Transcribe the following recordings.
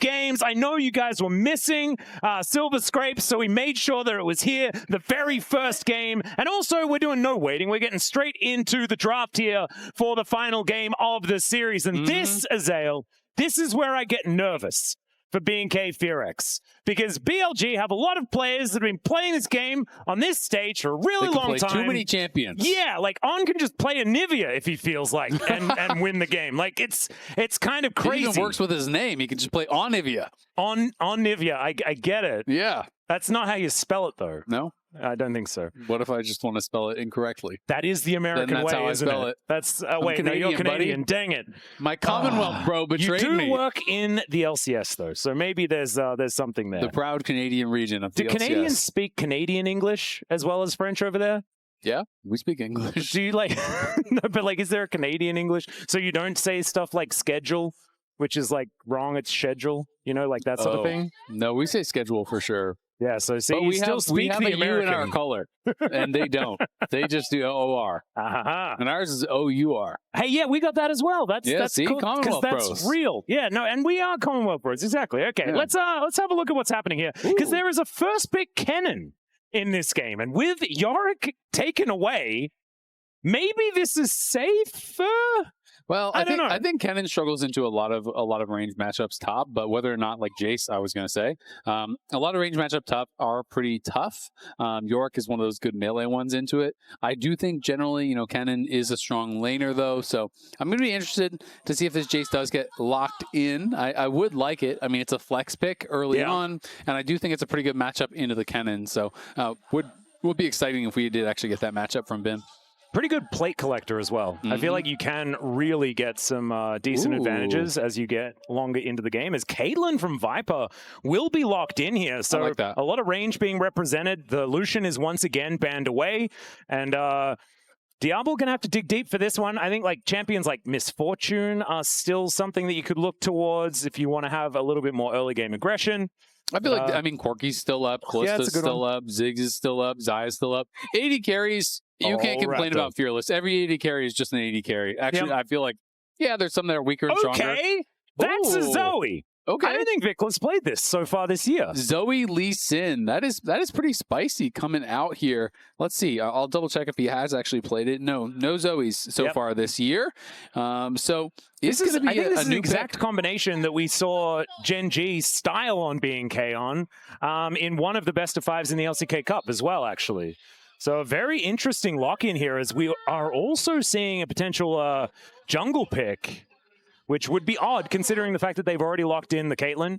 games. I know you guys were missing Silver Scrapes, so we made sure that it was here, the very first game. And also, we're doing no waiting. We're getting straight into the draft here for the final game of the series. And this, Azael, this is where I get nervous for BNK FEARX, because BLG have a lot of players that have been playing this game on this stage for a really long time. Too many champions. Yeah, like On can just play a Nivea if he feels like and win the game. Like it's kind of crazy. It even works with his name. He can just play on Nivea. On Nivea, I get it. Yeah. That's not how you spell it though. No? I don't think so. What if I just want to spell it incorrectly? That is the American way, how isn't I spell it? That's wait, Canadian, no, you're Canadian. Buddy. Dang it! My Commonwealth bro betrayed me. You do work in the LCS though, so maybe there's something there. The proud Canadian region of the LCS. Do Canadians speak Canadian English as well as French over there? Yeah, we speak English. Do you like? No, but like, is there a Canadian English? So you don't say stuff like schedule, which is like wrong. It's schedule. You know, like that sort of thing. No, we say schedule for sure. Yeah, so see, but we still speak the American. U in our color, and they don't. They just do OR, and ours is OUR. Hey, yeah, we got that as well. That's see, cool, Commonwealth that's Bros. Real. Yeah, no, and we are Commonwealth Bros. Exactly. Okay, yeah. let's have a look at what's happening here, because there is a first pick Kennen in this game, and with Yorick taken away, maybe this is safer. Well, I think Kennen struggles into a lot of range matchups top, but whether or not like Jayce, I was going to say, a lot of range matchup top are pretty tough. Yorick is one of those good melee ones into it. I do think generally, you know, Kennen is a strong laner though, so I'm going to be interested to see if this Jayce does get locked in. I would like it. I mean, it's a flex pick early on, and I do think it's a pretty good matchup into the Kennen, so would be exciting if we did actually get that matchup from Bim. Pretty good plate collector as well. I feel like you can really get some decent advantages as you get longer into the game, as Caitlyn from Viper will be locked in here. So like that. A lot of range being represented. The Lucian is once again banned away. And Diable going to have to dig deep for this one. I think like champions like Misfortune are still something that you could look towards if you want to have a little bit more early game aggression. I feel like, I mean, Corky's still up, Callista's still up, Ziggs is still up, Zaya's still up. AD carries, you can't complain about Fearless. Every AD carry is just an AD carry. Actually, I feel like, yeah, there's some that are weaker and stronger. Okay, that's a Zoe. Okay. I don't think VicLa's played this so far this year. Zoe Lee Sin. That is pretty spicy coming out here. Let's see. I'll double check if he has actually played it. No Zoes so far this year. So it's going to be I think this is new the exact combination that we saw Gen G style on BNK on in one of the best of fives in the LCK Cup as well, actually. So a very interesting lock-in here, as we are also seeing a potential jungle pick, which would be odd considering the fact that they've already locked in the Caitlyn.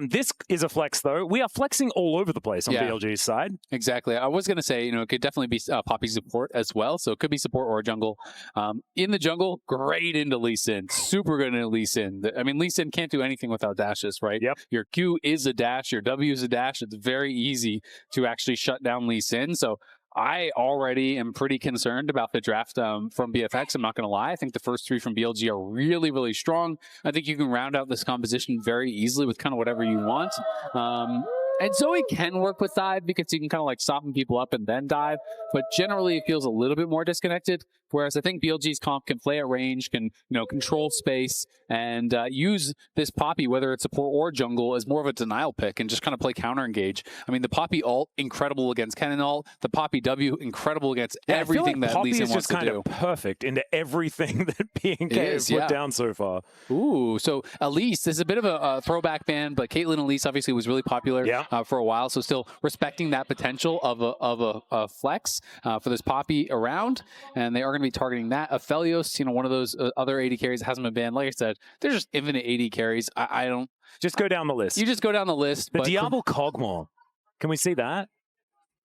This is a flex, though. We are flexing all over the place on BLG's side. Exactly. I was going to say, you know, it could definitely be Poppy support as well. So it could be support or jungle. In the jungle, great into Lee Sin. Super good into Lee Sin. I mean, Lee Sin can't do anything without dashes, right? Yep. Your Q is a dash. Your W is a dash. It's very easy to actually shut down Lee Sin. So I already am pretty concerned about the draft from BFX. I'm not going to lie. I think the first three from BLG are really, really strong. I think you can round out this composition very easily with kind of whatever you want. And Zoe can work with dive because you can kind of like soften people up and then dive. But generally, it feels a little bit more disconnected. Whereas I think BLG's comp can play at range, can control space, and use this Poppy, whether it's support or jungle, as more of a denial pick and just kind of play counter engage. I mean, the Poppy ult, incredible against Kennen ult. The Poppy W, incredible against everything that Lee Sin wants to do. Poppy is just kind of perfect into everything that BNK has put down so far. Ooh, so Elise, this is a bit of a throwback ban, but Caitlyn Elise obviously was really popular for a while, so still respecting that potential of a flex for this Poppy around, and they are going to be targeting that. Aphelios, one of those other AD carries that hasn't been banned. Like I said, they're just infinite AD carries. I don't... Just go down the list. You just go down the list. The Diable Cogmore. Can we see that?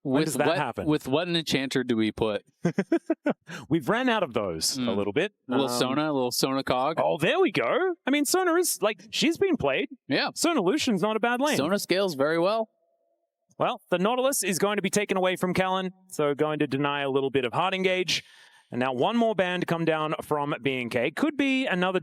When does that happen? With what an enchanter do we put? We've ran out of those a little bit. A little Sona Cog. Oh, there we go. I mean, Sona is, like, she's been played. Yeah. Sona Lucian's not a bad lane. Sona scales very well. Well, the Nautilus is going to be taken away from Kellin, so going to deny a little bit of hard engage. And now one more ban to come down from BNK. Could be another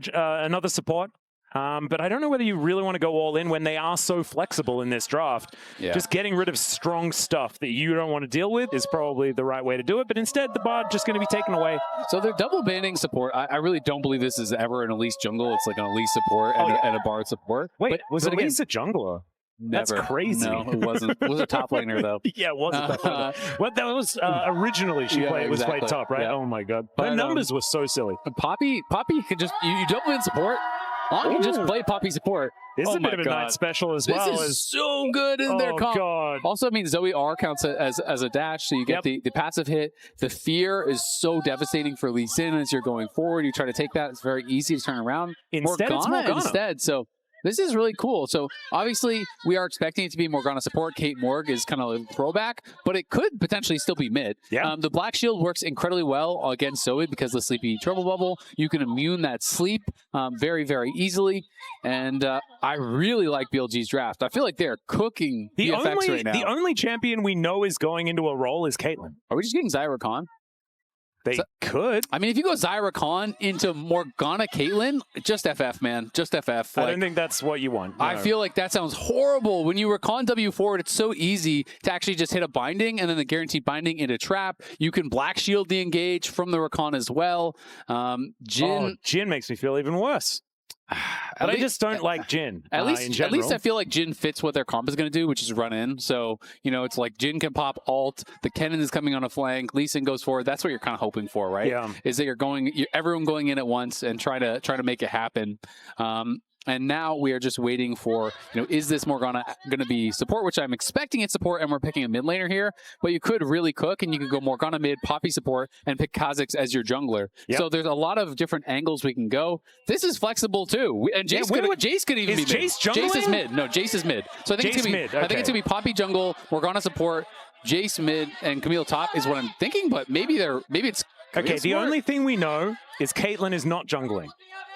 support. But I don't know whether you really want to go all in when they are so flexible in this draft. Yeah. Just getting rid of strong stuff that you don't want to deal with is probably the right way to do it. But instead, the bard just going to be taken away. So they're double banning support. I really don't believe this is ever an Elise jungle. It's like an Elise support and a bard support. Wait, was Elise a jungler? Never. That's crazy. No, it wasn't. It was a top laner, though. Yeah, it was a top laner. What that was originally she played was played top, right? Yeah. Oh my god. But, Her numbers were so silly. Poppy could just, you double in support. You just play Poppy support. This is a bit of a night special as well. This is so good in their comp. God. Also, I mean, Zoe R counts as a dash, so you get the passive hit. The fear is so devastating for Lee Sin as you're going forward. You try to take that, it's very easy to turn around. Instead, it's Morgana. Instead, so this is really cool. So obviously, we are expecting it to be Morgana support. Kate Morg is kind of a throwback, but it could potentially still be mid. Yeah. The Black Shield works incredibly well against Zoe because of the Sleepy Trouble Bubble. You can immune that sleep very, very easily. And I really like BLG's draft. I feel like they're cooking BFX right now. The only champion we know is going into a role is Caitlyn. Are we just getting Rakan? They could. I mean, if you go Rakan into Morgana Caitlyn, just FF, man. Just FF. I don't think that's what you want. I feel like that sounds horrible. When you Rakan W forward, it's so easy to actually just hit a binding and then the guaranteed binding into trap. You can Black Shield the engage from the Rakan as well. Jhin makes me feel even worse. But I just don't like Jhin. At least I feel like Jhin fits what their comp is going to do, which is run in. So, you know, it's like Jhin can pop alt, the Kennen is coming on a flank, Lee Sin goes forward. That's what you're kind of hoping for, right? Yeah. Is that everyone going in at once and try to make it happen. And now we are just waiting for, you know, is this Morgana going to be support, which I'm expecting it's support, and we're picking a mid laner here. But you could really cook, and you could go Morgana mid, Poppy support, and pick Kha'Zix as your jungler. Yep. So there's a lot of different angles we can go. This is flexible too. And Jayce could even be mid. Jayce jungling? Jayce is mid. No, Jayce is mid. So I think it's going to be Poppy jungle, Morgana support, Jayce mid, and Camille top is what I'm thinking. But maybe it's okay. The only thing we know is Caitlyn is not jungling.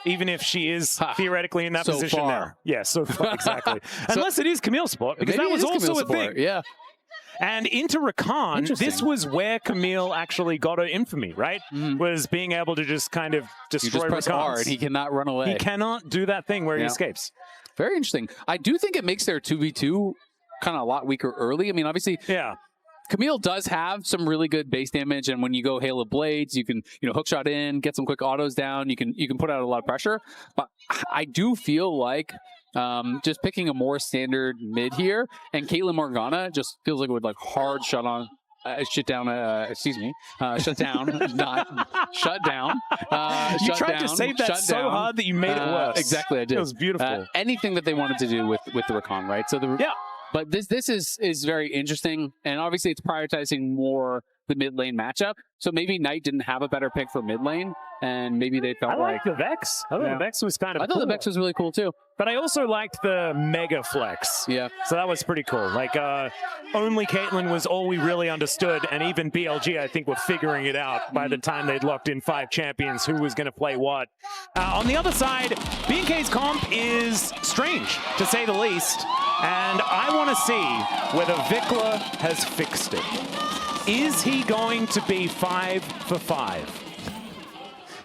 Even if she is theoretically in that position now. Yeah, so far, exactly. Unless it is Camille support, because that was also a thing. Yeah. And into Rakan, this was where Camille actually got her infamy, right? Was being able to just kind of destroy Rakan. Press R and he cannot run away. He cannot do that thing where he escapes. Very interesting. I do think it makes their 2v2 kind of a lot weaker early. I mean, obviously, Camille does have some really good base damage, and when you go Hail of Blades, you can, you know, hookshot in, get some quick autos down. You can put out a lot of pressure. But I do feel like just picking a more standard mid here, and Caitlyn Morgana just feels like it would like hard shut down. You tried to save that so hard that you made it worse. Exactly, I did. It was beautiful. Anything that they wanted to do with the Rakan, right? So But this is very interesting, and obviously it's prioritizing more the mid lane matchup. So maybe Knight didn't have a better pick for mid lane, and maybe they felt like the Vex. I thought the Vex was kind of cool. I thought the Vex was really cool too. But I also liked the Mega Flex. Yeah. So that was pretty cool. Like, only Caitlyn was all we really understood, and even BLG, I think, were figuring it out by the time they'd locked in 5 champions, who was going to play what. On the other side, BNK's comp is strange, to say the least, and I want to see whether VicLa has fixed it. Is he going to be 5 for 5?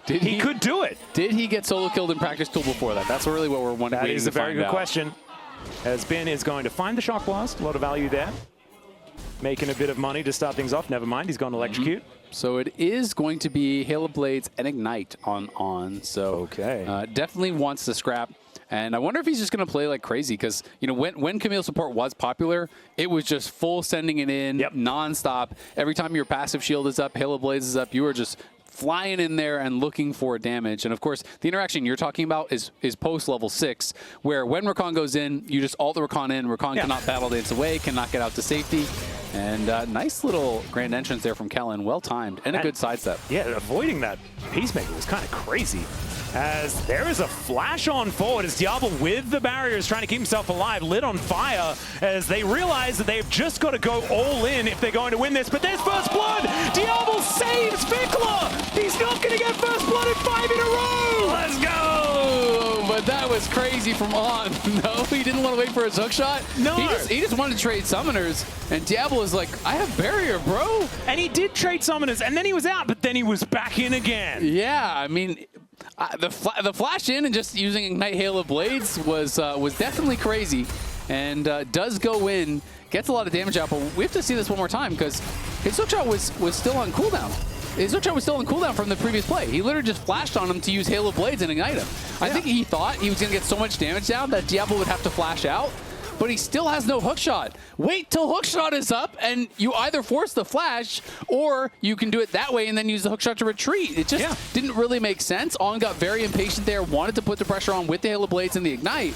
He could do it. Did he get solo killed in practice tool before that? That's really what we're wondering. That is a very good question. As Ben is going to find the Shock Blast, a lot of value there. Making a bit of money to start things off. Never mind, he's going to electrocute. So it is going to be Hail of Blades and Ignite on. So definitely wants to scrap. And I wonder if he's just going to play like crazy, because, you know, when Camille support was popular, it was just full sending it in nonstop. Every time your passive shield is up, Hail of Blades is up, you were just flying in there and looking for damage. And of course, the interaction you're talking about is post level 6, where when Rakan goes in, you just ult the Rakan in. Rakan cannot battle dance away, cannot get out to safety. And nice little grand entrance there from Kellin, well timed, and a good sidestep. Yeah, avoiding that Peacemaker was kind of crazy. As there is a flash on forward as Diable with the barriers trying to keep himself alive, lit on fire, as they realize that they've just got to go all in if they're going to win this. But there's first blood! Diable saves VicLa! He's not going to get first blood in 5 in a row! Let's go! But that was crazy from On. No, he didn't want to wait for his hook shot. No. He just wanted to trade summoners, and Diable was like, I have barrier, bro! And he did trade summoners, and then he was out, but then he was back in again. Yeah, I mean, The flash in and just using Ignite Hail of Blades was definitely crazy, and does go in, gets a lot of damage out, but we have to see this one more time because his hookshot was still on cooldown. His hookshot was still on cooldown from the previous play. He literally just flashed on him to use Hail of Blades and ignite him. Yeah. I think he thought he was going to get so much damage down that Diable would have to flash out, but he still has no hookshot. Wait till hookshot is up, and you either force the flash, or you can do it that way and then use the hookshot to retreat. It just didn't really make sense. On got very impatient there, wanted to put the pressure on with the Hail of Blades and the ignite,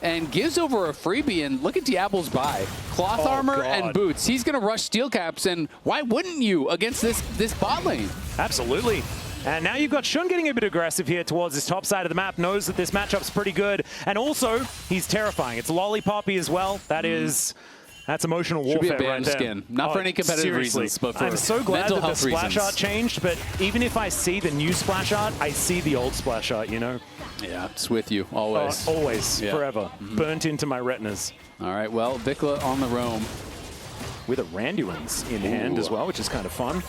and gives over a freebie. And look at Diable's buy. Cloth armor and boots. He's going to rush steel caps, and why wouldn't you against this bot lane? Absolutely. And now you've got Jhin getting a bit aggressive here towards his top side of the map, knows that this matchup's pretty good, and also he's terrifying. It's Lollipoppy as well. That's emotional warfare right there. Skin. Not for any competitive reasons, but for I'm so glad that the splash art changed, but even if I see the new splash art, I see the old splash art, you know? Yeah, it's with you, always. Always, forever. Burnt into my retinas. All right, well, VicLa on the roam. With a Randuin's in hand as well, which is kind of fun.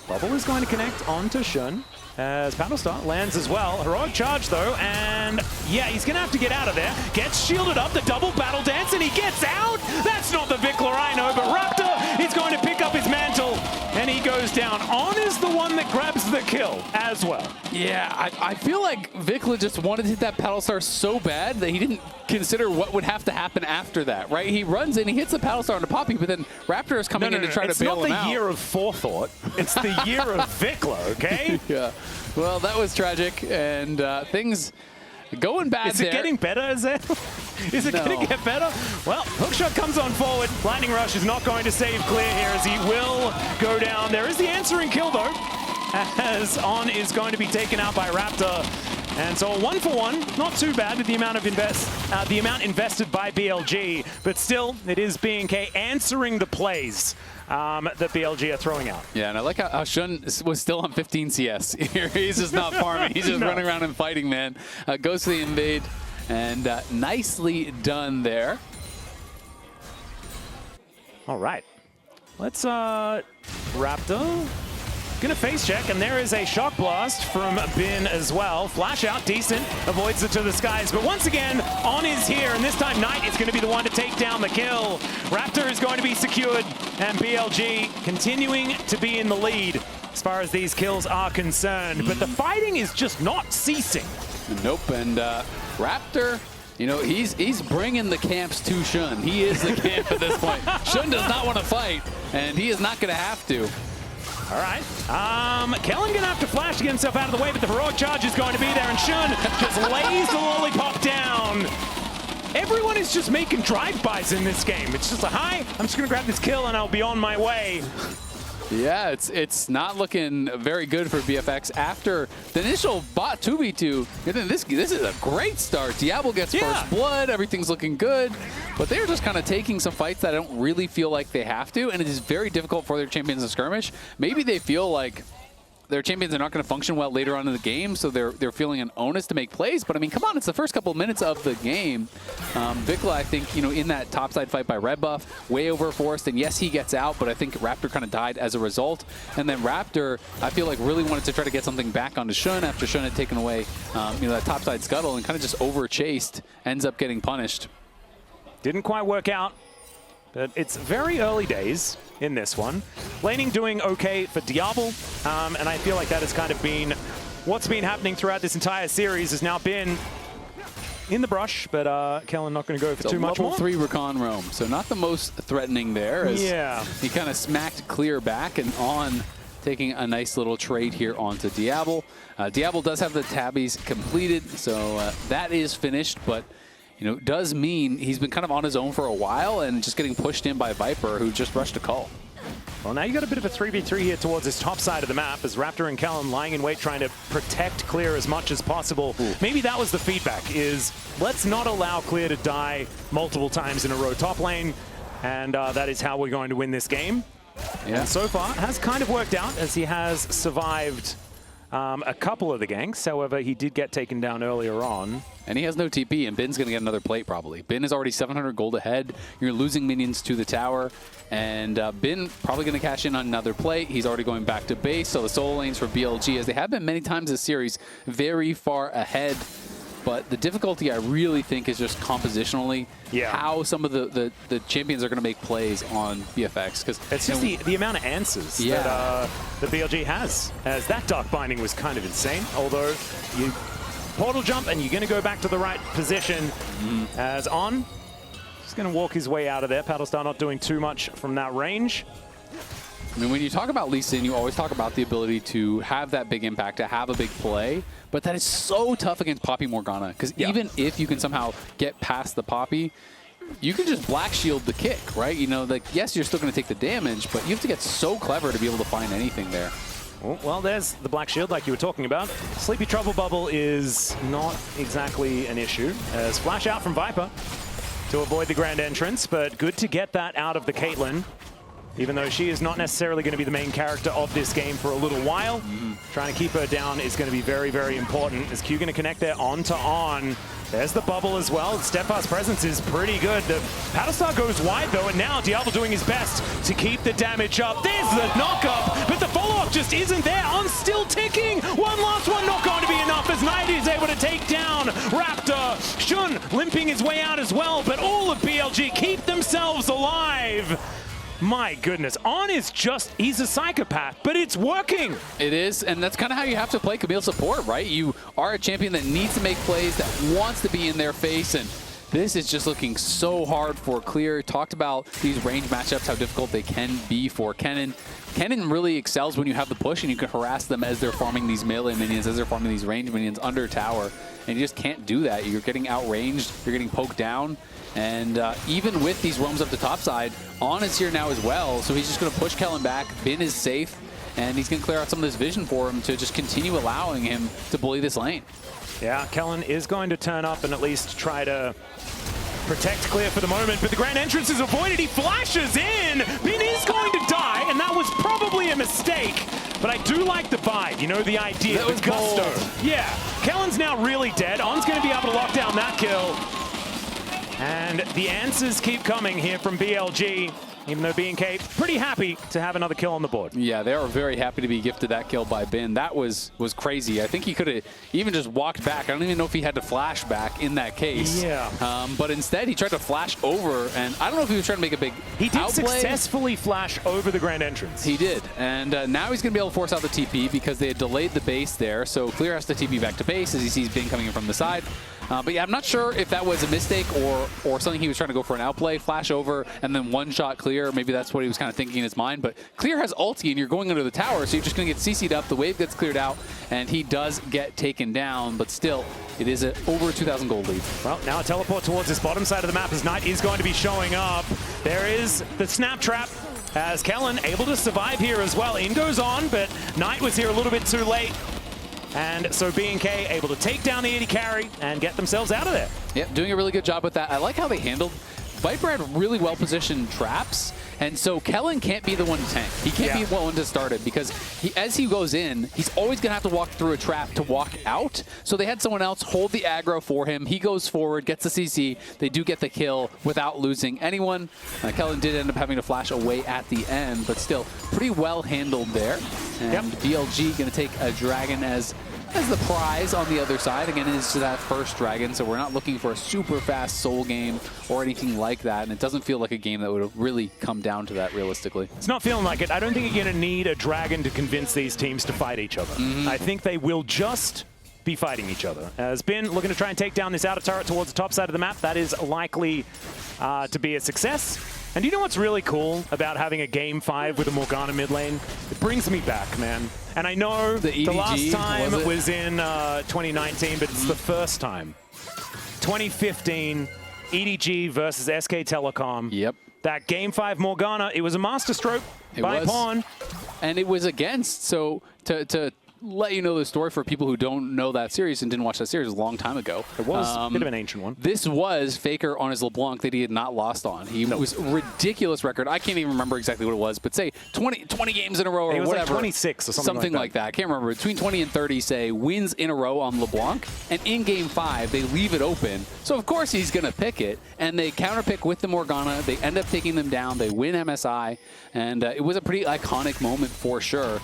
Bubble is going to connect onto Jhin as Battlestar lands as well. Heroic charge though, and yeah, he's gonna have to get out of there. Gets shielded up, the double battle dance, and he gets out! That's not the VicLa I know, but Raptor is going to pick up his mantle, and he goes down. On is the one that grabs the kill as well. Yeah, I feel like VicLa just wanted to hit that Battlestar so bad that he didn't consider what would have to happen after that, right? He runs in, he hits the Battlestar onto Poppy, but then Raptor is coming in to try to bail him out. It's not the year of forethought, it's the year of VicLa, okay? Yeah, well, that was tragic, and things going bad there. Is it getting better, Azael? Is it going to get better? Well, hookshot comes on forward. Lightning Rush is not going to save Clear here as he will go down. There is the answering kill, though, as On is going to be taken out by Raptor. And so a 1-for-1, not too bad with the amount of invested by BLG, but still, it is BNK answering the plays that BLG are throwing out. Yeah, and I like how Jhin was still on 15 CS. He's just not farming. He's just running around and fighting, man. Goes to the invade, and nicely done there. All right. Let's, Raptor. Gonna face check, and there is a shock blast from Bin as well. Flash out, decent, avoids it to the skies. But once again, On is here, and this time Knight is gonna be the one to take down the kill. Raptor is going to be secured, and BLG continuing to be in the lead as far as these kills are concerned. But the fighting is just not ceasing. Nope, and Raptor, you know, he's bringing the camps to Jhin. He is the camp at this point. Jhin does not want to fight, and he is not gonna have to. All right. Kellin gonna have to flash to get himself out of the way, but the heroic charge is going to be there, and Jhin just lays the lollipop down. Everyone is just making drive-bys in this game. It's just a hi, I'm just gonna grab this kill and I'll be on my way. Yeah, it's not looking very good for BFX after the initial bot 2v2. This is a great start. Diable gets first blood, everything's looking good, but they're just kind of taking some fights that I don't really feel like they have to, and it is very difficult for their champions to skirmish. Maybe they feel like their champions are not going to function well later on in the game, so they're feeling an onus to make plays. But I mean, come on, it's the first couple of minutes of the game. VicLa, I think, you know, in that topside fight by Red Buff, way overforced, and yes, he gets out, but I think Raptor kind of died as a result. And then Raptor, I feel like, really wanted to try to get something back onto Jhin after Jhin had taken away, you know, that topside scuttle and kind of just over-chased, ends up getting punished. Didn't quite work out, but it's very early days in this one. Laning doing okay for Diable, and I feel like that has kind of been what's been happening throughout this entire series. Has now been in the brush, but Kellin not going to go for too much more. Level 3 Rakan roam, so not the most threatening there. As he kind of smacked Clear back, and On taking a nice little trade here onto Diable. Diable does have the tabbies completed, so that is finished, but you know, does mean he's been kind of on his own for a while and just getting pushed in by Viper, who just rushed a call. Well, now you got a bit of a 3v3 here towards his top side of the map as Raptor and Kellin lying in wait, trying to protect Clear as much as possible. Maybe that was the feedback, is let's not allow Clear to die multiple times in a row top lane, and that is how we're going to win this game. And so far, it has kind of worked out as he has survived a couple of the ganks. However, he did get taken down earlier on. And he has no TP, and Bin's going to get another plate probably. Bin is already 700 gold ahead. You're losing minions to the tower. And Bin probably going to cash in on another plate. He's already going back to base. So the solo lanes for BLG, as they have been many times this series, very far ahead. But the difficulty I really think is just compositionally how some of the champions are going to make plays on BFX. Because it's just the amount of answers that the BLG has. As that Dark Binding was kind of insane. Although you portal jump and you're going to go back to the right position as On. Just going to walk his way out of there. Paddlestar not doing too much from that range. I mean, when you talk about Lee Sin, you always talk about the ability to have that big impact, to have a big play, but that is so tough against Poppy Morgana, because even if you can somehow get past the Poppy, you can just black shield the kick, right? You know, like, yes, you're still going to take the damage, but you have to get so clever to be able to find anything there. Well, there's the black shield like you were talking about. Sleepy Trouble Bubble is not exactly an issue, as flash out from Viper to avoid the grand entrance, but good to get that out of the Caitlyn. Even though she is not necessarily going to be the main character of this game for a little while. Trying to keep her down is going to be very, very important. Is Q going to connect there on to On? There's the bubble as well. Steadfast presence is pretty good. The Paddlestar goes wide though, and now Diable doing his best to keep the damage up. There's the knock-up, but the follow-up just isn't there. On's still ticking. One last one not going to be enough as Knight is able to take down Raptor. Jhin limping his way out as well, but all of BLG keep themselves alive. My goodness, On is just, he's a psychopath, but it's working. It is, and that's kind of how you have to play Camille support, right? You are a champion that needs to make plays, that wants to be in their face, and this is just looking so hard for Clear. Talked about these range matchups, how difficult they can be for Kennen. Kennen really excels when you have the push and you can harass them as they're farming these melee minions, as they're farming these range minions under tower, and you just can't do that. You're getting outranged, you're getting poked down. And even with these roams up the top side, On is here now as well, so he's just going to push Kellin back. Bin is safe, and he's going to clear out some of this vision for him to just continue allowing him to bully this lane. Yeah, Kellin is going to turn up and at least try to protect Clear for the moment, but the grand entrance is avoided. He flashes in. Bin is going to die, and that was probably a mistake. But I do like the vibe, you know, the idea, the gusto. Yeah, Kellin's now really dead. On's going to be able to lock down that kill. And the answers keep coming here from BLG, even though BNK pretty happy to have another kill on the board. Yeah, they are very happy to be gifted that kill by Bin. That was crazy. I think he could have even just walked back. I don't even know if he had to flash back in that case. Yeah. But instead, he tried to flash over, and I don't know if he was trying to make a big He did outplay. successfully flash over the grand entrance. He did, and now he's going to be able to force out the TP because they had delayed the base there, so Clear has to TP back to base as he sees Bin coming in from the side. But yeah, I'm not sure if that was a mistake or something he was trying to go for an outplay, flash over, and then one-shot Clear. Maybe that's what he was kind of thinking in his mind. But Clear has ulti, and you're going under the tower, so you're just going to get CC'd up. The wave gets cleared out, and he does get taken down. But still, it is an over 2,000 gold lead. Well, now a teleport towards this bottom side of the map as Knight is going to be showing up. There is the snap trap as Kellin able to survive here as well. In goes On, but Knight was here a little bit too late. And so BNK able to take down the AD carry and get themselves out of there. Yep, doing a really good job with that. I like how they handled. Viper had really well-positioned traps, and so Kellin can't be the one to tank. He can't be the one to start it because as he goes in, he's always going to have to walk through a trap to walk out. So they had someone else hold the aggro for him. He goes forward, gets the CC. They do get the kill without losing anyone. Kellin did end up having to flash away at the end, but still pretty well handled there. And BLG going to take a dragon as the prize on the other side. Again, it's that first dragon, so we're not looking for a super fast soul game or anything like that, and it doesn't feel like a game that would really come down to that realistically. It's not feeling like it. I don't think you're going to need a dragon to convince these teams to fight each other. I think they will just be fighting each other. As Bin looking to try and take down this outer turret towards the top side of the map, that is likely to be a success. And you know what's really cool about having a game 5 with a Morgana mid lane? It brings me back, man. And I know the last time was in 2019, but it's the first time. 2015, EDG versus SK Telecom. Yep. That game 5 Morgana, it was a masterstroke by Pawn. And it was against, so to let you know the story for people who don't know that series and didn't watch that series a long time ago. It was a bit of an ancient one. This was Faker on his LeBlanc that he had not lost on. He was ridiculous record. I can't even remember exactly what it was, but say 20 games in a row or it was whatever. Like 26 or something like that. I can't remember. Between 20 and 30, say, wins in a row on LeBlanc. And in game 5, they leave it open. So, of course, he's going to pick it. And they counterpick with the Morgana. They end up taking them down. They win MSI. And it was a pretty iconic moment for sure.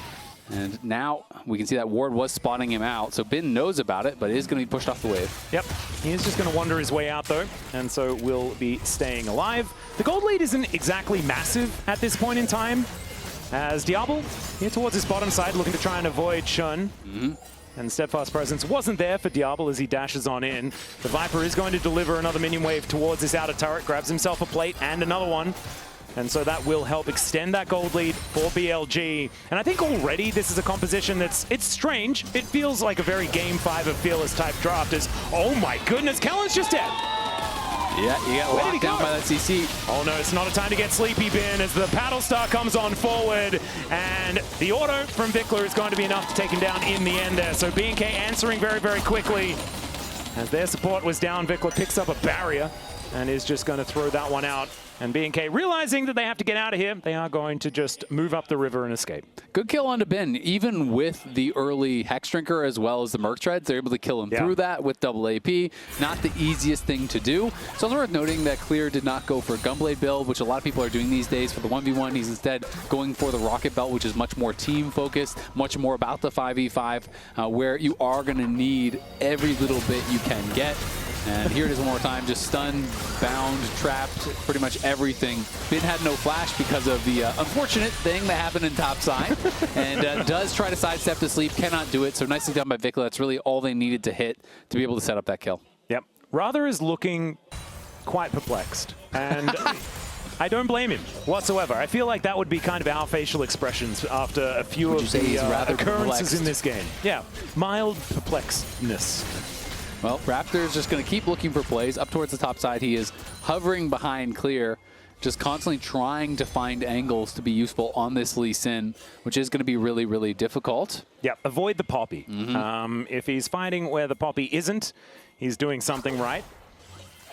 And now we can see that Ward was spotting him out. So Bin knows about it, but is going to be pushed off the wave. Yep. He is just going to wander his way out, though. And so will be staying alive. The gold lead isn't exactly massive at this point in time, as Diable here towards his bottom side looking to try and avoid Jhin. And Steadfast Presence wasn't there for Diable as he dashes on in. The Viper is going to deliver another minion wave towards this outer turret, grabs himself a plate and another one. And so that will help extend that gold lead for BLG. And I think already this is a composition it's strange. It feels like a very Game 5 of Fearless type draft as, oh my goodness, Kellin's just dead. Yeah, you got locked down by that CC. Oh no, it's not a time to get sleepy, Bin, as the paddle star comes on forward. And the auto from VicLa is going to be enough to take him down in the end there. So BNK answering very, very quickly. As their support was down, VicLa picks up a barrier and is just going to throw that one out. And BNK realizing that they have to get out of here, they are going to just move up the river and escape. Good kill onto Bin. Even with the early Hex Drinker as well as the Merc Treads, they're able to kill him through that with double AP. Not the easiest thing to do. It's also worth noting that Clear did not go for a Gunblade build, which a lot of people are doing these days for the 1v1. He's instead going for the Rocket Belt, which is much more team-focused, much more about the 5v5, where you are going to need every little bit you can get. And here it is one more time, just stunned, bound, trapped, pretty much everything. Bin had no flash because of the unfortunate thing that happened in top side. And does try to sidestep to sleep, cannot do it. So nicely done by VicLa. That's really all they needed to hit to be able to set up that kill. Yep. Rather is looking quite perplexed. And I don't blame him whatsoever. I feel like that would be kind of our facial expressions after a few of the occurrences in this game. Yeah, mild perplexedness. Well, Raptor is just going to keep looking for plays. Up towards the top side, he is hovering behind Clear, just constantly trying to find angles to be useful on this Lee Sin, which is going to be really, really difficult. Yeah, avoid the Poppy. If he's fighting where the Poppy isn't, he's doing something right.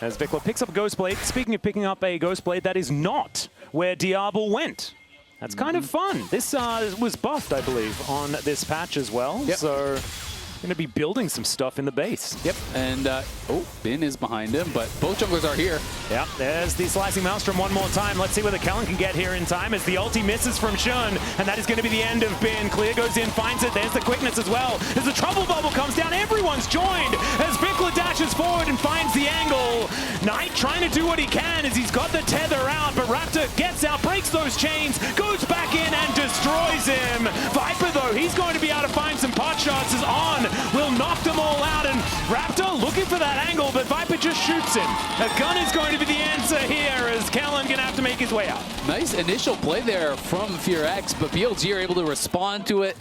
As VicLa picks up a Ghost Blade. Speaking of picking up a Ghost Blade, that is not where Diable went. That's kind of fun. This was buffed, I believe, on this patch as well. So going to be building some stuff in the base. Yep, and oh, Bin is behind him, but both junglers are here. Yep, there's the Slicing Maelstrom one more time. Let's see whether Kellin can get here in time as the ulti misses from Jhin, and that is going to be the end of Bin. Clear goes in, finds it. There's the quickness as well. As the trouble bubble comes down, everyone's joined as VicLa dashes forward and finds the angle. Knight trying to do what he can as he's got the tether out, but Raptor gets out, breaks those chains, goes back in and destroys him. Viper, though, he's going to be able to find some pot shots as On will knock them all out, and Raptor looking for that angle, but Viper just shoots him. A gun is going to be the answer here as Kellin gonna have to make his way out. Nice initial play there from FEARX, but BLG are able to respond to it.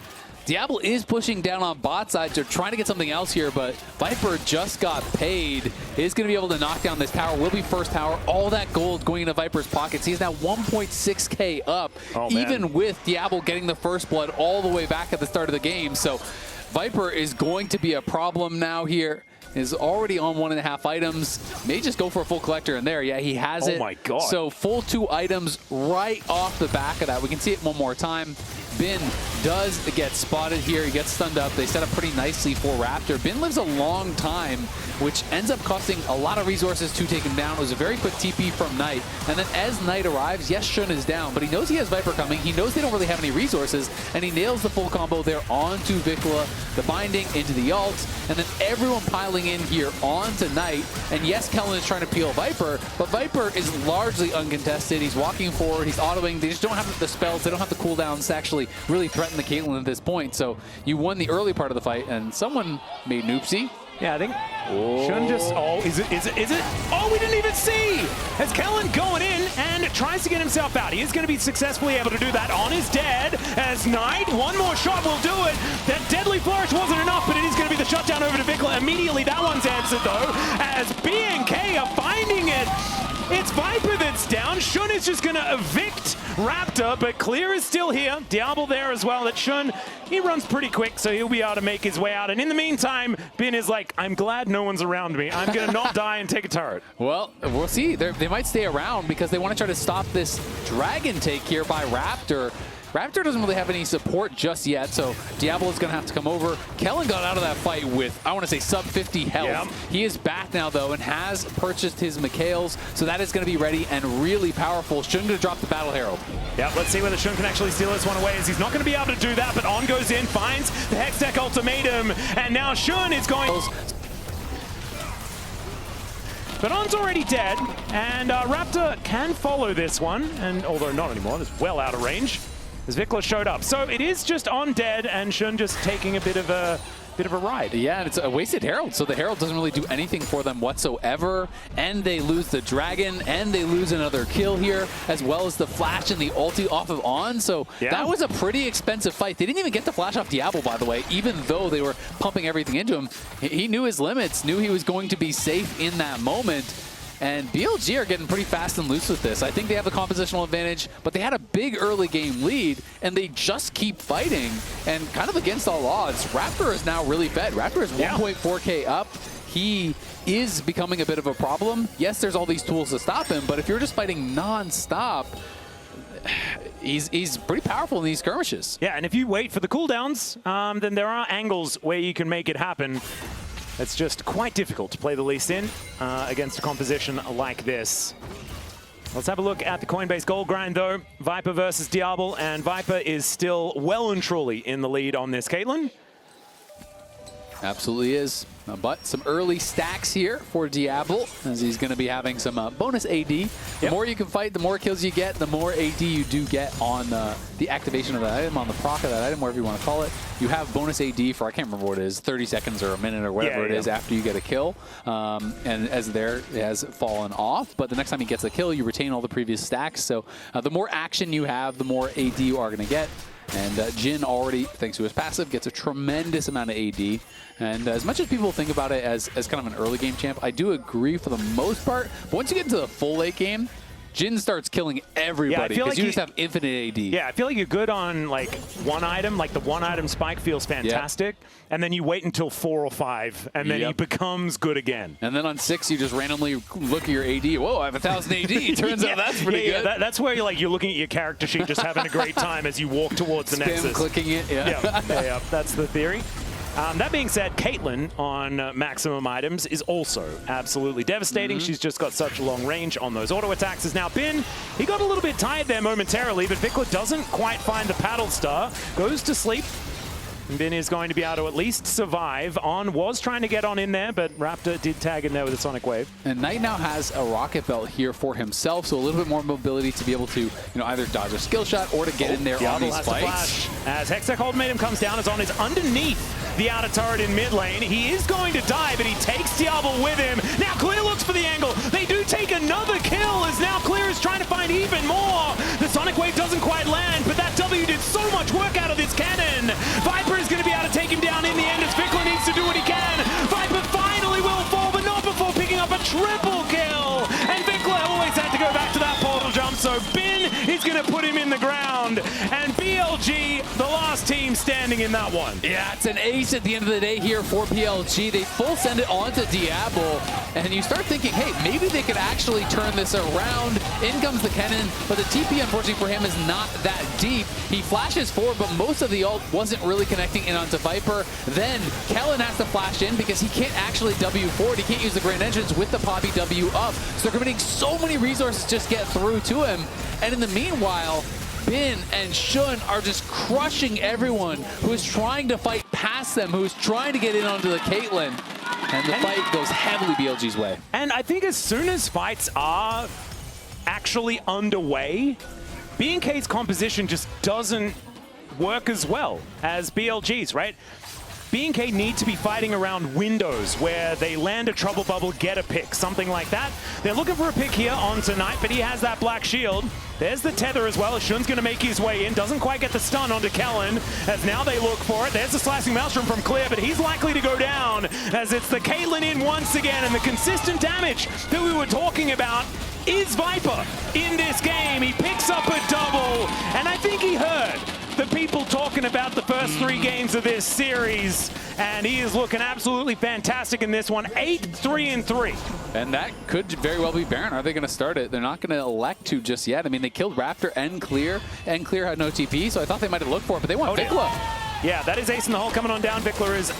Diable is pushing down on bot side. They're trying to get something else here, but Viper just got paid. Is going to be able to knock down this tower. Will be first tower. All that gold going into Viper's pockets. He's now 1.6K up, even with Diable getting the first blood all the way back at the start of the game. So Viper is going to be a problem now here. Is already on 1.5 items. May just go for a full collector in there. Yeah, he has it. Oh my god. So full 2 items right off the back of that. We can see it one more time. Bin does get spotted here. He gets stunned up. They set up pretty nicely for Raptor. Bin lives a long time, which ends up costing a lot of resources to take him down. It was a very quick TP from Knight. And then as Knight arrives, yes, Jhin is down, but he knows he has Viper coming. He knows they don't really have any resources, and he nails the full combo there onto VicLa, the binding into the ult, and then everyone piling in here onto Knight. And yes, Kellin is trying to peel Viper, but Viper is largely uncontested. He's walking forward, he's autoing. They just don't have the spells, they don't have the cooldowns to actually really threaten the Caitlyn at this point. So you won the early part of the fight, and someone made an oopsie. Yeah, I think Jhin just, is it? Oh, we didn't even see! As Kellin going in and tries to get himself out. He is going to be successfully able to do that. On is dead as Knight. One more shot will do it. That deadly flourish wasn't enough, but it is going to be the shutdown over to VicLa. Immediately, that one's answered, though, as BNK are finding it. It's Viper that's down. Jhin is just going to evict Raptor, but Clear is still here. Diable there as well. That Jhin, he runs pretty quick, so he'll be able to make his way out. And in the meantime, Bin is like, I'm glad no one's around me. I'm going to not die and take a turret. Well, we'll see. They might stay around because they want to try to stop this dragon take here by Raptor. Raptor doesn't really have any support just yet, so Diable is going to have to come over. Kellin got out of that fight with, I want to say, sub 50 health. Yep. He is back now, though, and has purchased his Mikhails, so that is going to be ready and really powerful. Jhin going to drop the Battle Herald. Yeah, let's see whether Jhin can actually steal this one away, as he's not going to be able to do that, but On goes in, finds the Hextech ultimatum, and now Jhin is going... But On's already dead, and Raptor can follow this one, and although not anymore, it's well out of range, as VicLa showed up. So it is just On dead, and Jhin just taking a bit of a ride. Yeah, and it's a wasted Herald, so the Herald doesn't really do anything for them whatsoever, and they lose the Dragon, and they lose another kill here, as well as the flash and the ulti off of On, so that was a pretty expensive fight. They didn't even get the flash off Diable, by the way, even though they were pumping everything into him. He knew his limits, knew he was going to be safe in that moment. And BLG are getting pretty fast and loose with this. I think they have the compositional advantage, but they had a big early game lead, and they just keep fighting. And kind of against all odds, Raptor is now really fed. Raptor is 1.4K up. He is becoming a bit of a problem. Yes, there's all these tools to stop him, but if you're just fighting non-stop, he's pretty powerful in these skirmishes. Yeah, and if you wait for the cooldowns, then there are angles where you can make it happen. It's just quite difficult to play the Lee Sin against a composition like this. Let's have a look at the Coinbase gold grind, though. Viper versus Diable, and Viper is still well and truly in the lead on this Caitlyn. Absolutely is. But some early stacks here for Diable, as he's going to be having some bonus AD. The more you can fight, the more kills you get, the more AD you do get on the activation of that item, on the proc of that item, whatever you want to call it. You have bonus AD for, I can't remember what it is, 30 seconds or a minute or whatever it is after you get a kill. And as there, it has fallen off. But the next time he gets a kill, you retain all the previous stacks. So the more action you have, the more AD you are going to get. And Jhin already, thanks to his passive, gets a tremendous amount of AD. And as much as people think about it as kind of an early game champ, I do agree for the most part. But once you get into the full late game, Jhin starts killing everybody because you just have infinite AD. Yeah, I feel like you're good on like one item, like the one item spike feels fantastic, and then you wait until 4 or 5, and then he becomes good again. And then on 6, you just randomly look at your AD. Whoa, I have 1,000 AD. Turns out that's pretty good. That's where you're like you're looking at your character sheet, just having a great time as you walk towards the Nexus. Clicking it. Yeah, that's the theory. That being said, Caitlyn on maximum items is also absolutely devastating. She's just got such long range on those auto attacks. As now Bin, he got a little bit tired there momentarily, but VicLa doesn't quite find the paddle star, goes to sleep. And Bin is going to be able to at least survive. On was trying to get on in there, but Raptor did tag in there with a Sonic Wave. And Knight now has a rocket belt here for himself, so a little bit more mobility to be able to, either dodge a skill shot or to get in there on these fights. As Hextech ultimatum comes down, as On is underneath the outer turret in mid lane. He is going to die, but he takes Diable with him. Now Clear looks for the angle. They do take another kill, as now Clear is trying to find even more. The Sonic Wave doesn't quite land, but that W did so much work out of this cannon. Viper is going to be able to take him down in the end, as VicLa needs to do what he can. Viper finally will fall, but not before picking up a triple kill. And VicLa always had to go back to that portal jump, so Bin is going to put him in the ground. And BLG, the last team standing in that one. Yeah, it's an ace at the end of the day here for BLG. They full send it on to Diable, and you start thinking, hey, maybe they could actually turn this around. In comes the Kennen, but the TP, unfortunately for him, is not that deep. He flashes forward, but most of the ult wasn't really connecting in onto Viper. Then Kellin has to flash in because he can't actually W forward. He can't use the Grand Entrance with the Poppy W up. So they're committing so many resources to just get through to him. And in the meanwhile, Bin and Jhin are just crushing everyone who is trying to fight past them, who is trying to get in onto the Caitlyn. And the fight goes heavily BLG's way. And I think as soon as fights are actually underway, BNK's composition just doesn't work as well as BLG's, right? BNK need to be fighting around windows where they land a trouble bubble, get a pick, something like that. They're looking for a pick here on Tonight, but he has that black shield. There's the tether as well. Jhin's going to make his way in. Doesn't quite get the stun onto Kellin, as now they look for it. There's the slashing maelstrom from Clear, but he's likely to go down, as it's the Caitlyn in once again, and the consistent damage that we were talking about is VicLa in this game. He picks up a double, and I think he heard the people talking about the first 3 games of this series, and he is looking absolutely fantastic in this one. 8-3-3. And that could very well be Baron. Are they going to start it? They're not going to elect to just yet. I mean, they killed Raptor and Clear had no TP, so I thought they might have looked for it, but they want VicLa. Yeah, that is Ace in the hole coming on down. VicLa is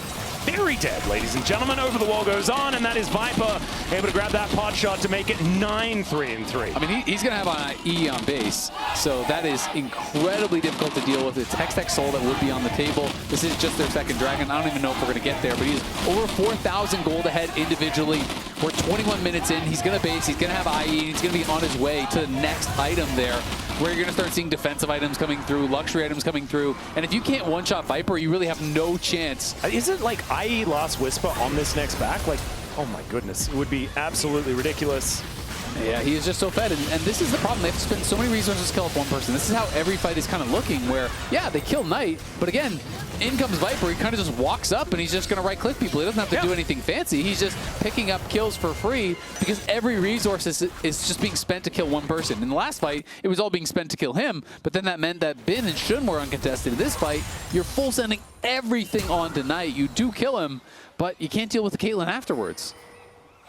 very dead, ladies and gentlemen. Over the wall goes on, and that is VicLa able to grab that pot shot to make it 9-3-3. I mean, he's going to have an E on base, so that is incredibly difficult to deal with. It's Hex Soul that would be on the table. This is just their second Dragon. I don't even know if we're going to get there, but he's over 4,000 gold ahead individually. We're 21 minutes in. He's going to base. He's going to have IE, and he's going to be on his way to the next item there, where you're going to start seeing defensive items coming through, luxury items coming through, and if you can't one-shot Viper, you really have no chance. Is it like IE Last Whisper on this next back? Like, oh my goodness, it would be absolutely ridiculous. Yeah, he is just so fed, and this is the problem. They have to spend so many resources to kill off one person. This is how every fight is kind of looking, where, yeah, they kill Knight, but again, in comes Viper. He kind of just walks up, and he's just going to right-click people. He doesn't have to do anything fancy. He's just picking up kills for free because every resource is just being spent to kill one person. In the last fight, it was all being spent to kill him, but then that meant that Bin and Shun were uncontested. In this fight, you're full sending everything on to Knight. You do kill him, but you can't deal with the Caitlyn afterwards.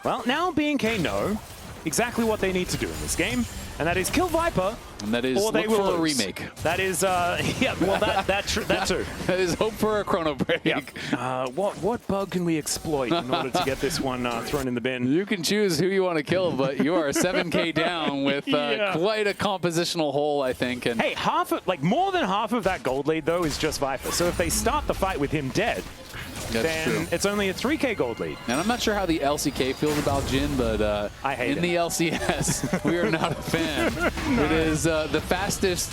Well, now BNK know exactly what they need to do in this game, and that is kill Viper, and that is or they will for a lose. remake. That is, yeah, well, that too. That is hope for a chrono break. Yeah. What bug can we exploit in order to get this one thrown in the bin? You can choose who you want to kill, but you are 7K down with quite a compositional hole, I think. And hey, more than half of that gold lead though is just Viper. So if they start the fight with him dead, then it's only a 3K gold lead. And I'm not sure how the LCK feels about Jhin, but I hate in the LCS, we are not a fan. It is the fastest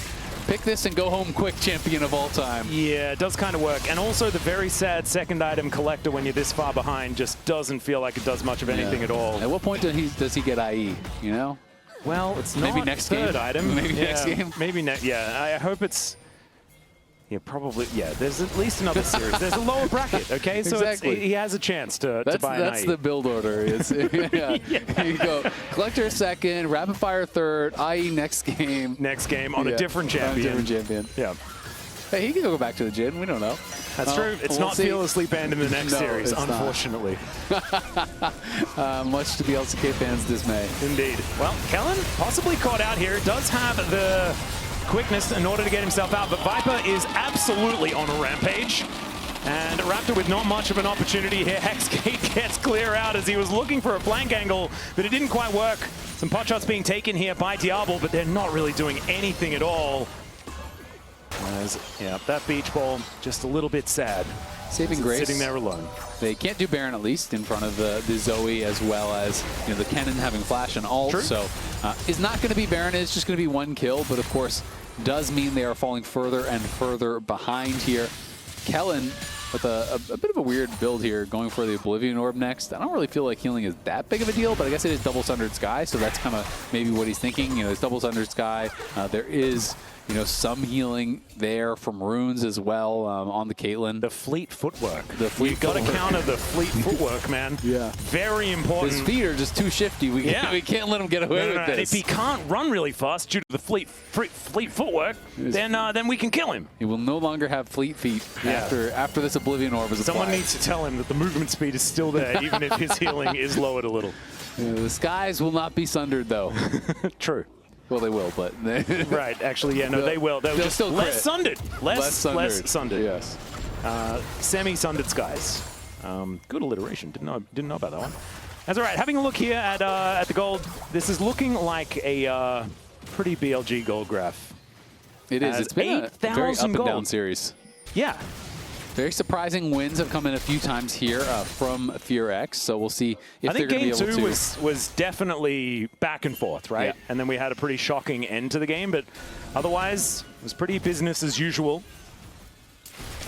pick this and go home quick champion of all time. Yeah, it does kind of work. And also the very sad second item collector when you're this far behind just doesn't feel like it does much of anything at all. At what point does he get IE, you know? Well, it's maybe not next third game. item. Maybe next game. Maybe next. Yeah, I hope it's. Yeah, probably. Yeah, there's at least another series. There's a lower bracket, okay? So he has a chance to buy an IE. That's the build order. Here you go. Collector second, rapid fire third, IE next game. Next game on a different champion. On a different champion. Yeah. Hey, he can go back to the Jhin. We don't know. That's true. It's not fearlessly banned in the next series, unfortunately. Much to the LCK fans' dismay. Indeed. Well, Kellin possibly caught out here. Does have the quickness in order to get himself out, but Viper is absolutely on a rampage. And Raptor with not much of an opportunity here. Hexgate gets clear out as he was looking for a flank angle, but it didn't quite work. Some pot shots being taken here by Diable, but they're not really doing anything at all. Yeah, that beach ball just a little bit sad. Saving grace. Sitting there alone. They can't do Baron at least in front of the Zoe, as well as the Kennen having flash and ult. True. So it's not going to be Baron. It's just going to be one kill, but of course does mean they are falling further and further behind here. Kellin with a bit of a weird build here, going for the Oblivion Orb next. I don't really feel like healing is that big of a deal, but I guess it is double Sundered Sky, so that's kind of maybe what he's thinking. It's double Sundered Sky. There is some healing there from runes as well on the Caitlyn. The fleet footwork. We've got to counter the fleet footwork, man. Yeah. Very important. His feet are just too shifty. We can't let him get away with this. And if he can't run really fast due to the fleet footwork, then we can kill him. He will no longer have fleet feet after this Oblivion Orb is applied. Someone needs to tell him that the movement speed is still there, even if his healing is lowered a little. The skies will not be sundered, though. True. Well, they will, but right. Actually, yeah, no, they will. They'll just still less sundered. Less sundered. Yes. Semi-sundered skies. Good alliteration. Didn't know about that one. That's all right. Having a look here at the gold. This is looking like a pretty BLG gold graph. It is. It's been a very up and down series. Yeah. Very surprising wins have come in a few times here from FEARX, so we'll see if they're going to be able to. I think game two was definitely back and forth, right? Yeah. And then we had a pretty shocking end to the game, but otherwise it was pretty business as usual.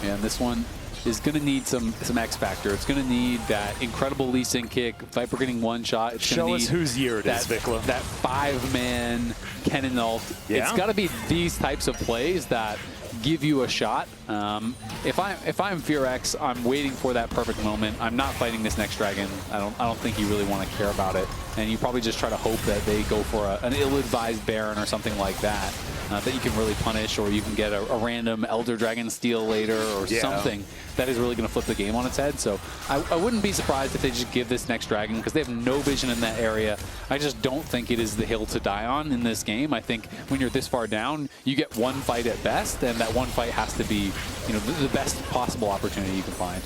Yeah, and this one is going to need some X factor. It's going to need that incredible Lee Sin kick. Viper getting one shot. It's Show us whose year it is, VicLa. That 5-man Kennen ult. Yeah. It's got to be these types of plays that give you a shot. If I'm FEARX, I'm waiting for that perfect moment. I'm not fighting this next dragon. I don't think you really want to care about it, and you probably just try to hope that they go for an ill-advised Baron or something like that that you can really punish, or you can get a random Elder Dragon steal later or something that is really going to flip the game on its head. So I wouldn't be surprised if they just give this next dragon, because they have no vision in that area. I just don't think it is the hill to die on in this game. I think when you're this far down, you get one fight at best, and that one fight has to be, you know, the best possible opportunity you can find.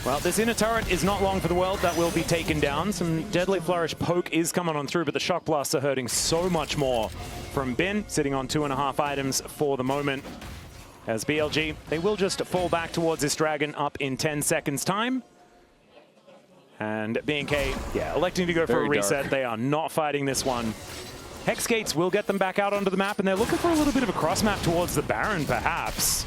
Well, this inner turret is not long for the world. That will be taken down. Some Deadly Flourish poke is coming on through, but the Shock Blasts are hurting so much more from Bin, sitting on 2.5 items for the moment. As BLG, they will just fall back towards this dragon up in 10 seconds time. And BNK, yeah, electing to go for a reset. Dark. They are not fighting this one. Hex Gates will get them back out onto the map, and they're looking for a little bit of a cross map towards the Baron, perhaps.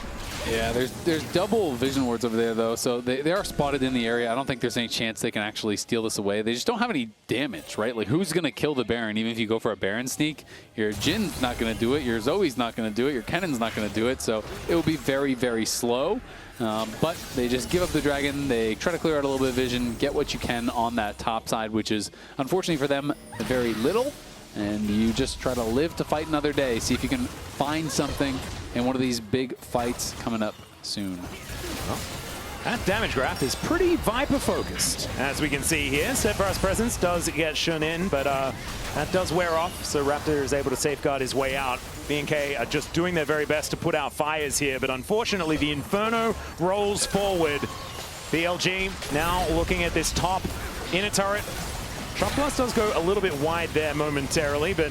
Yeah, there's double vision wards over there, though, so they are spotted in the area. I don't think there's any chance they can actually steal this away. They just don't have any damage, right? Like, who's going to kill the Baron? Even if you go for a Baron sneak, your Jhin's not going to do it, your Zoe's not going to do it, your Kennen's not going to do it, so it will be very, very slow. But they just give up the dragon, they try to clear out a little bit of vision, get what you can on that top side, which is, unfortunately for them, very little. And you just try to live to fight another day. See if you can find something in one of these big fights coming up soon. Well, that damage graph is pretty Viper focused, as we can see here. Steadfast Presence does get Jhin in, but that does wear off, so Raptor is able to safeguard his way out. BNK are just doing their very best to put out fires here, but unfortunately the Inferno rolls forward. BLG now looking at this top inner turret. Shock Blast does go a little bit wide there momentarily, but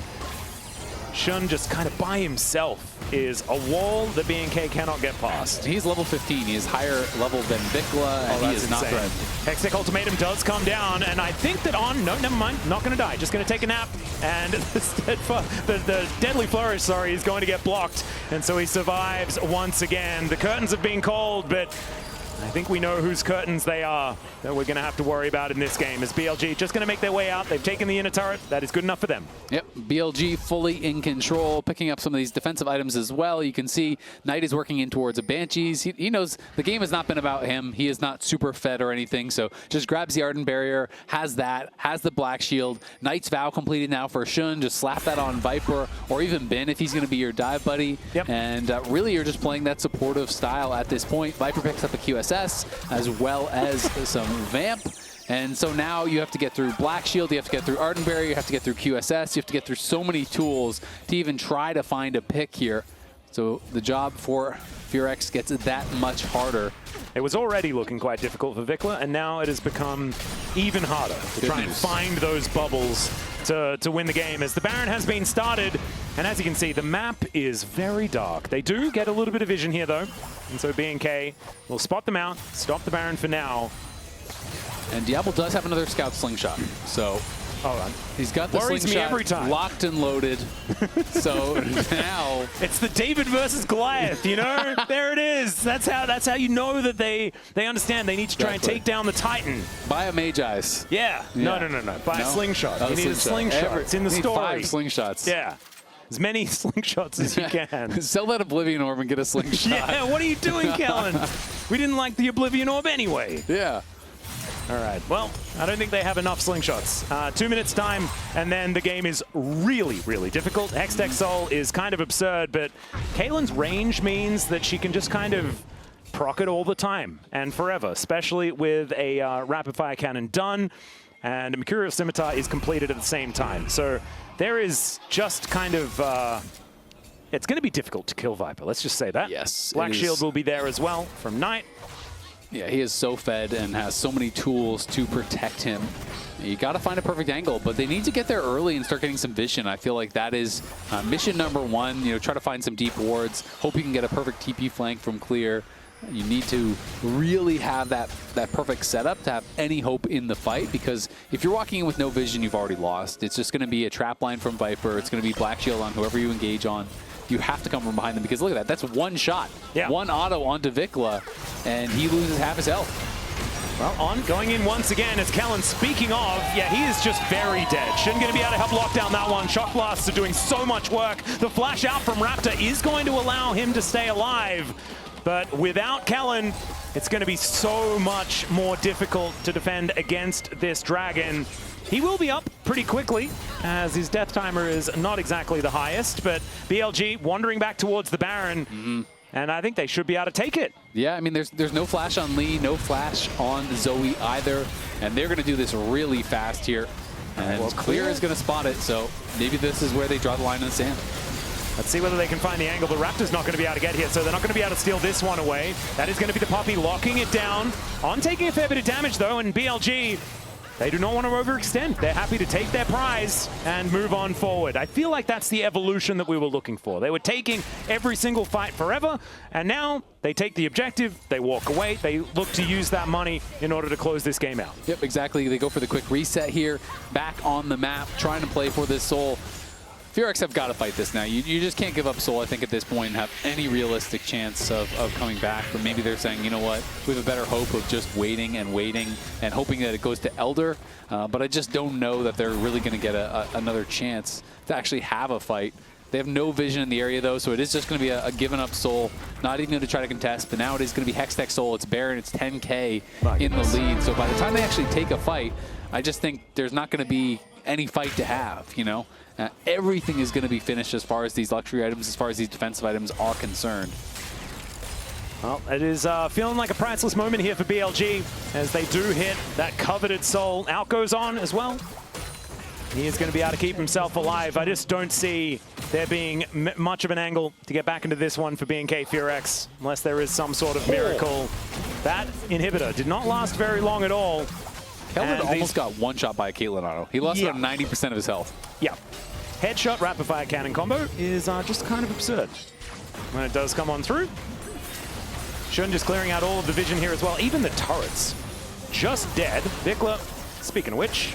Jhin just kind of by himself is a wall that BNK cannot get past. He's level 15. He is higher level than VicLa, and he is not threatened. Hextech Ultimatum does come down, and I think that on... No, never mind. Not going to die. Just going to take a nap. And the Deadly Flourish, sorry, is going to get blocked. And so he survives once again. The curtains have been called, but... I think we know whose curtains they are that we're going to have to worry about in this game. As BLG just going to make their way out. They've taken the inner turret. That is good enough for them. Yep, BLG fully in control, picking up some of these defensive items as well. You can see Knight is working in towards a Banshees. He knows the game has not been about him. He is not super fed or anything, so just grabs the Ardent Barrier, has the Black Shield. Knight's Vow completed now for Jhin. Just slap that on Viper or even Bin if he's going to be your dive buddy. Yep. And really you're just playing that supportive style at this point. Viper picks up a QSS as well as some Vamp. And so now you have to get through Black Shield, you have to get through Ardent Barrier, you have to get through QSS, you have to get through so many tools to even try to find a pick here. So the job for FEARX gets that much harder. It was already looking quite difficult for VicLa, and now it has become even harder to try and find those bubbles to win the game, as the Baron has been started. And as you can see, the map is very dark. They do get a little bit of vision here, though. And so BNK will spot them out, stop the Baron for now. And Diable does have another Scout Slingshot. So he's got the slingshot every time. Locked and loaded. So now it's the David versus Goliath, you know? There it is. That's how you know that they understand they need to try and take down the Titan. Buy a Mage Eyes. Yeah. No. Buy a slingshot. You need a slingshot. It's in the story. 5 slingshots. Yeah. As many slingshots as you can. Sell that Oblivion Orb and get a slingshot. Yeah, what are you doing, Kellin? We didn't like the Oblivion Orb anyway. Yeah. All right, well, I don't think they have enough slingshots. 2 minutes time, and then the game is really, really difficult. Hextech Soul is kind of absurd, but Caitlyn's range means that she can just kind of proc it all the time and forever, especially with a rapid fire cannon done, and a Mercurial Scimitar is completed at the same time. So there is just kind of... it's going to be difficult to kill Viper, let's just say that. Yes. Black Shield will be there as well from Knight. Yeah, he is so fed and has so many tools to protect him. You got to find a perfect angle, but they need to get there early and start getting some vision. I feel like that is mission number one. You know, try to find some deep wards. Hope you can get a perfect TP flank from clear. You need to really have that perfect setup to have any hope in the fight, because if you're walking in with no vision, you've already lost. It's just going to be a trap line from Viper. It's going to be Black Shield on whoever you engage on. You have to come from behind them, because look at that. That's one shot. Yeah. One auto onto VicLa, and he loses half his health. Well, on going in once again as Kellin, speaking of, yeah, he is just very dead. Jhin going to be able to help lock down that one. Shock blasts are doing so much work. The flash out from Raptor is going to allow him to stay alive. But without Kellin, it's going to be so much more difficult to defend against this dragon. He will be up pretty quickly, as his death timer is not exactly the highest, but BLG wandering back towards the Baron, and I think they should be able to take it. Yeah, I mean, there's no flash on Lee, no flash on Zoe either, and they're going to do this really fast here. And well, Clear is going to spot it, so maybe this is where they draw the line in the sand. Let's see whether they can find the angle, but Raptor's not going to be able to get here, so they're not going to be able to steal this one away. That is going to be the Poppy locking it down. On taking a fair bit of damage, though, and BLG, they do not want to overextend. They're happy to take their prize and move on forward. I feel like that's the evolution that we were looking for. They were taking every single fight forever, and now they take the objective, they walk away, they look to use that money in order to close this game out. Yep, exactly. They go for the quick reset here, back on the map, trying to play for this soul. FEARX have got to fight this now. You just can't give up soul, I think, at this point and have any realistic chance of coming back. But maybe they're saying, you know what, we have a better hope of just waiting and hoping that it goes to Elder. But I just don't know that they're really going to get another chance to actually have a fight. They have no vision in the area, though, so it is just going to be a given up soul. Not even going to try to contest, but now it is going to be Hextech soul. It's Baron, it's 10K in the lead. So by the time they actually take a fight, I just think there's not going to be any fight to have, you know? Everything is going to be finished as far as these luxury items, as far as these defensive items are concerned. Well, it is feeling like a priceless moment here for BLG as they do hit that coveted soul. Out goes on as well. He is going to be able to keep himself alive. I just don't see there being much of an angle to get back into this one for BNK FEARX, unless there is some sort of miracle. That inhibitor did not last very long at all. Kellin almost got one shot by a Caitlyn auto. He lost about 90% of his health. Yeah. Headshot rapid fire cannon combo is just kind of absurd when it does come on through. Jhin just clearing out all of the vision here as well. Even the turrets just dead. VicLa, speaking of which.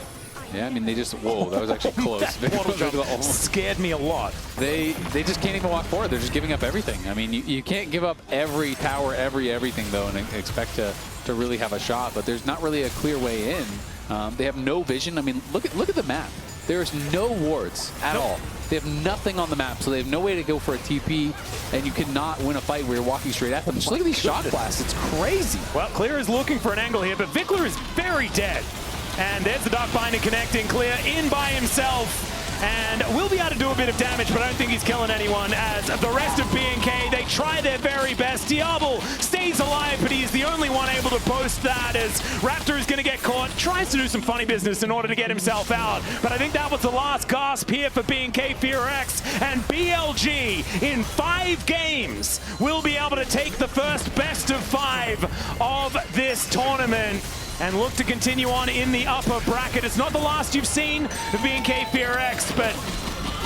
Yeah, I mean, they just, whoa, that was actually close. That scared me a lot. They just can't even walk forward. They're just giving up everything. I mean, you can't give up every tower, everything, though, and expect to really have a shot, but there's not really a clear way in. They have no vision. I mean, look at the map. There's no wards at all. They have nothing on the map, so they have no way to go for a TP, and you cannot win a fight where you're walking straight at them. Just look at these shot blasts. It's crazy. Well, Clear is looking for an angle here, but VicLa is very dead. And there's the Dark Binding connecting. Clear in by himself. And will be able to do a bit of damage, but I don't think he's killing anyone as the rest of BNK, they try their very best. Diable stays alive, but he's the only one able to post that as Raptor is going to get caught, tries to do some funny business in order to get himself out. But I think that was the last gasp here for BNK FEARX, and BLG in 5 games will be able to take the first best of 5 of this tournament and look to continue on in the upper bracket. It's not the last you've seen of BNK FEARX, but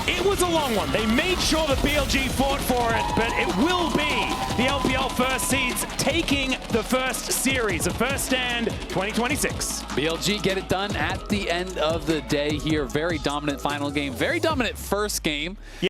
it was a long one. They made sure that BLG fought for it, but it will be the LPL first seeds taking the first series, the first stand 2026. BLG get it done at the end of the day here. Very dominant final game, very dominant first game.